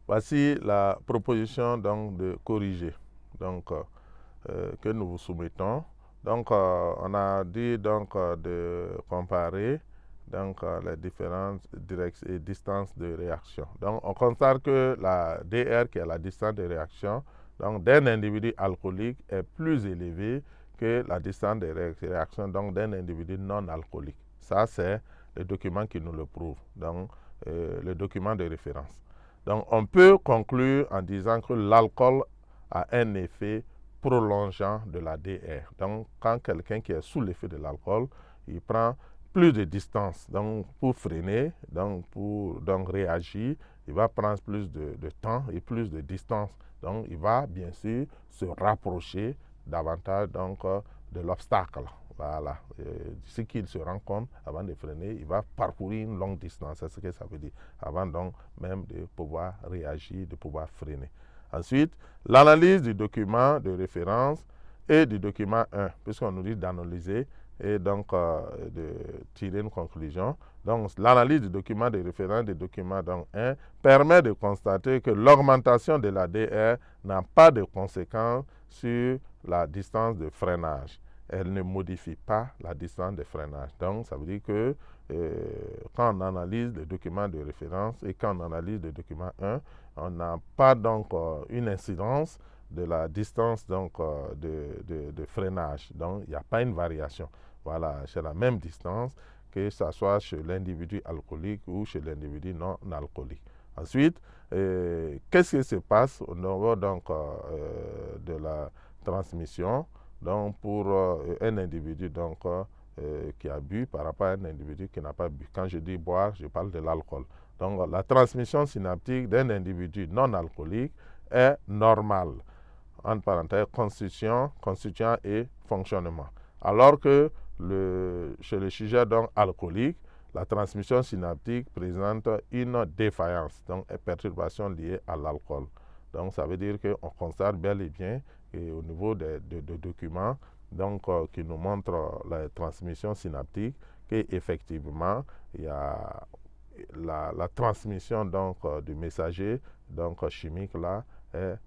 Voici la proposition donc de corriger que nous vous soumettons. Donc, on a dit de comparer les différentes distances de réaction. Donc, on constate que la DR, qui est la distance de réaction, d'un individu alcoolique est plus élevée que la distance de réaction d'un individu non alcoolique. Ça, c'est le document qui nous le prouve, le document de référence. Donc, on peut conclure en disant que l'alcool a un effet prolongeant de la DR. Donc, quand quelqu'un qui est sous l'effet de l'alcool, il prend plus de distance pour freiner, pour réagir, il va prendre plus de temps et plus de distance. Donc, il va bien sûr se rapprocher davantage de l'obstacle. Voilà. Ce qu'il se rend compte avant de freiner, il va parcourir une longue distance, c'est ce que ça veut dire, avant donc même de pouvoir réagir, de pouvoir freiner. Ensuite, l'analyse du document de référence et du document 1, puisqu'on nous dit d'analyser et donc de tirer une conclusion. Donc, l'analyse du document de référence et du document 1 permet de constater que l'augmentation de la DR n'a pas de conséquences sur la distance de freinage. Elle ne modifie pas la distance de freinage. Donc, ça veut dire que quand on analyse le document de référence et quand on analyse le document 1, on n'a pas donc une incidence de la distance de freinage. Donc, il n'y a pas une variation. Voilà, c'est la même distance que ce soit chez l'individu alcoolique ou chez l'individu non alcoolique. Ensuite, qu'est-ce qui se passe au niveau de la transmission pour un individu qui a bu par rapport à un individu qui n'a pas bu? Quand je dis boire, je parle de l'alcool. Donc, la transmission synaptique d'un individu non alcoolique est normale, entre parenthèses, constituant et fonctionnement. Alors que chez le sujet alcoolique, la transmission synaptique présente une défaillance, donc une perturbation liée à l'alcool. Donc, ça veut dire qu'on constate bel et bien au niveau des documents qui nous montrent la transmission synaptique qu'effectivement, il y a la transmission du messager chimique là est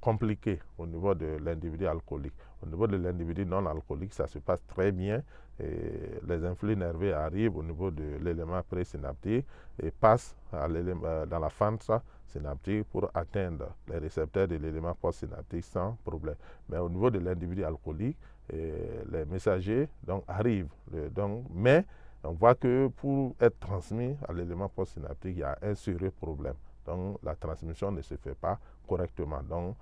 compliquée au niveau de l'individu alcoolique. Au niveau de l'individu non alcoolique, ça se passe très bien. Et les influx nerveux arrivent au niveau de l'élément présynaptique et passent dans la fente synaptique pour atteindre les récepteurs de l'élément postsynaptique sans problème. Mais au niveau de l'individu alcoolique, les messagers arrivent. Mais on voit que pour être transmis à l'élément postsynaptique, il y a un sérieux problème. Donc, la transmission ne se fait pas correctement. Donc,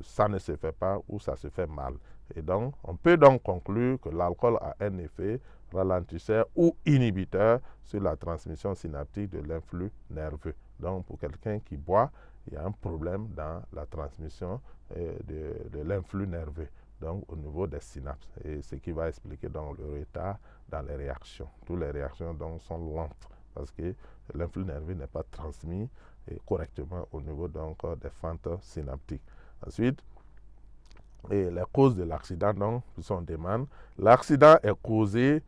ça ne se fait pas ou ça se fait mal. Et donc, on peut donc conclure que l'alcool a un effet ralentisseur ou inhibiteur sur la transmission synaptique de l'influx nerveux. Donc, pour quelqu'un qui boit, il y a un problème dans la transmission de l'influx nerveux, donc au niveau des synapses. Et ce qui va expliquer donc le retard dans les réactions. Toutes les réactions donc sont lentes parce que l'influx nerveux n'est pas transmis correctement au niveau des fentes synaptiques. Ensuite, et les causes de l'accident, si on demande, l'accident est causé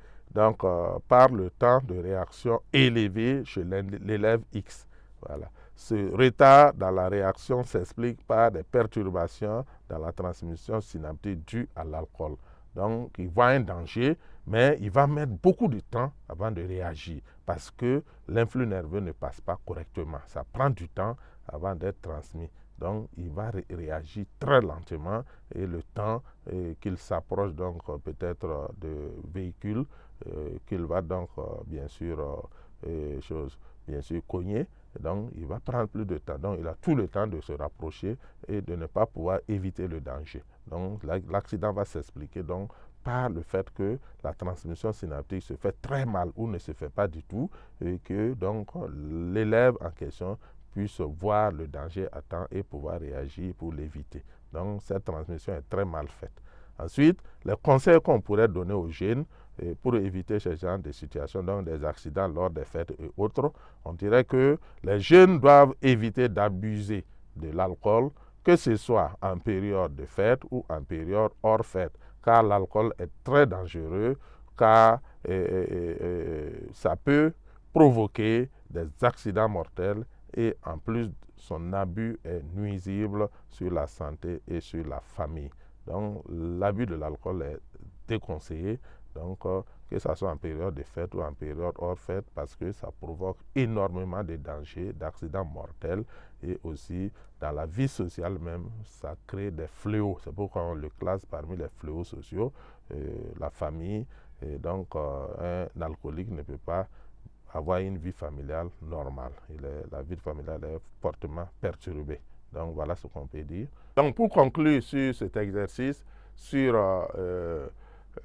par le temps de réaction élevé chez l'élève X. Voilà. Ce retard dans la réaction s'explique par des perturbations dans la transmission synaptique due à l'alcool. Donc, il voit un danger, mais il va mettre beaucoup de temps avant de réagir parce que l'influx nerveux ne passe pas correctement. Ça prend du temps avant d'être transmis. Donc, il va réagir très lentement et le temps qu'il s'approche peut-être de véhicules qu'il va bien sûr cogner. Donc, il va prendre plus de temps. Donc, il a tout le temps de se rapprocher et de ne pas pouvoir éviter le danger. Donc, l'accident va s'expliquer par le fait que la transmission synaptique se fait très mal ou ne se fait pas du tout et que l'élève en question puisse voir le danger à temps et pouvoir réagir pour l'éviter. Donc, cette transmission est très mal faite. Ensuite, les conseils qu'on pourrait donner aux jeunes pour éviter ce genre de situations, donc des accidents lors des fêtes et autres, on dirait que les jeunes doivent éviter d'abuser de l'alcool, que ce soit en période de fête ou en période hors fête, car l'alcool est très dangereux, car ça peut provoquer des accidents mortels et en plus son abus est nuisible sur la santé et sur la famille. Donc l'abus de l'alcool est déconseillé, donc que ce soit en période de fête ou en période hors fête, parce que ça provoque énormément de dangers, d'accidents mortels, et aussi dans la vie sociale même, ça crée des fléaux. C'est pourquoi on le classe parmi les fléaux sociaux, la famille. Et donc un alcoolique ne peut pas avoir une vie familiale normale. La vie familiale est fortement perturbée. Donc voilà ce qu'on peut dire. Donc pour conclure sur cet exercice, sur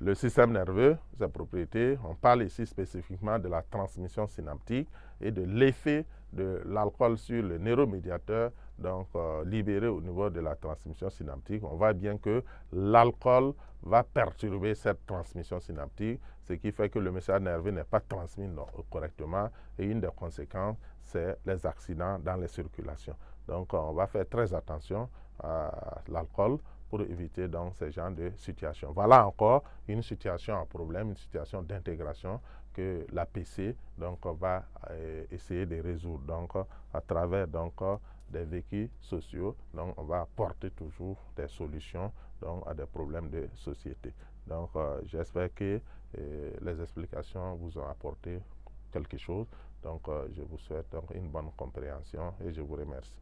le système nerveux, ses propriétés, on parle ici spécifiquement de la transmission synaptique et de l'effet de l'alcool sur le neuromédiateur, donc libéré au niveau de la transmission synaptique. On voit bien que l'alcool va perturber cette transmission synaptique, ce qui fait que le message nerveux n'est pas transmis correctement, et une des conséquences, c'est les accidents dans les circulations. Donc on va faire très attention à l'alcool pour éviter donc ces genres de situations. Voilà encore une situation à problème, une situation d'intégration que l'APC donc va essayer de résoudre donc à travers donc des vécus sociaux. Donc on va apporter toujours des solutions donc à des problèmes de société. Donc j'espère que les explications vous ont apporté quelque chose. Donc je vous souhaite donc une bonne compréhension et je vous remercie.